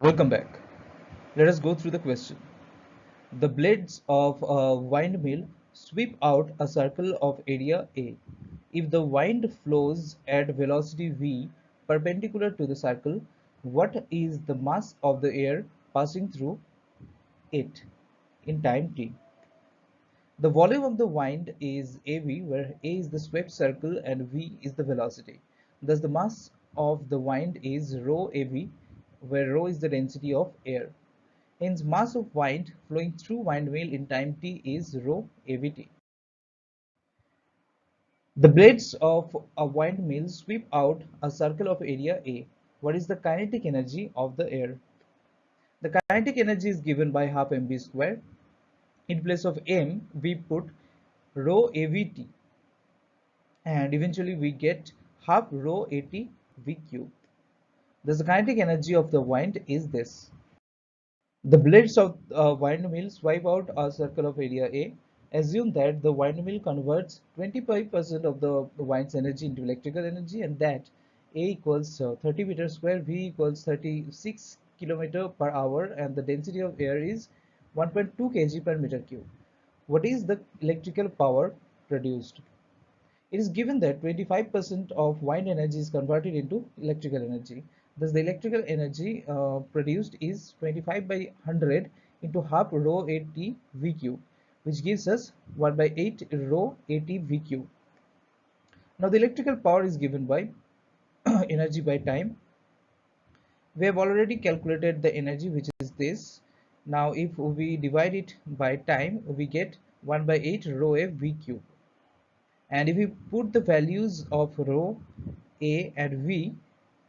Welcome back. Let us go through the question. The blades of a windmill sweep out a circle of area A. If the wind flows at velocity v perpendicular to the circle, what is the mass of the air passing through it in time t? The volume of the wind is AV, where A is the swept circle and V is the velocity. Thus, the mass of the wind is rho AV, where rho is the density of air. Hence, mass of wind flowing through windmill in time t is rho AVT. The blades of a windmill sweep out a circle of area A. What is the kinetic energy of the air? The kinetic energy is given by half mv square. In place of m, we put rho AVT, and eventually we get half rho AT V cubed. Thus, the kinetic energy of the wind is this. The blades of a windmill swipe out a circle of area A. Assume that the windmill converts 25% of the wind's energy into electrical energy, and that A equals 30 meters square, V equals 36 kilometer per hour, and the density of air is 1.2 kg per meter cube. What is the electrical power produced? It is given that 25% of wind energy is converted into electrical energy. Thus, the electrical energy produced is 25 by 100 into half rho AT V cube, which gives us 1 by 8 rho AT V cube. Now, the electrical power is given by energy by time. We have already calculated the energy, which is this. Now, if we divide it by time, we get 1 by 8 rho A V cube. And if we put the values of rho A and V,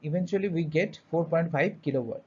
eventually we get 4.5 kilowatt.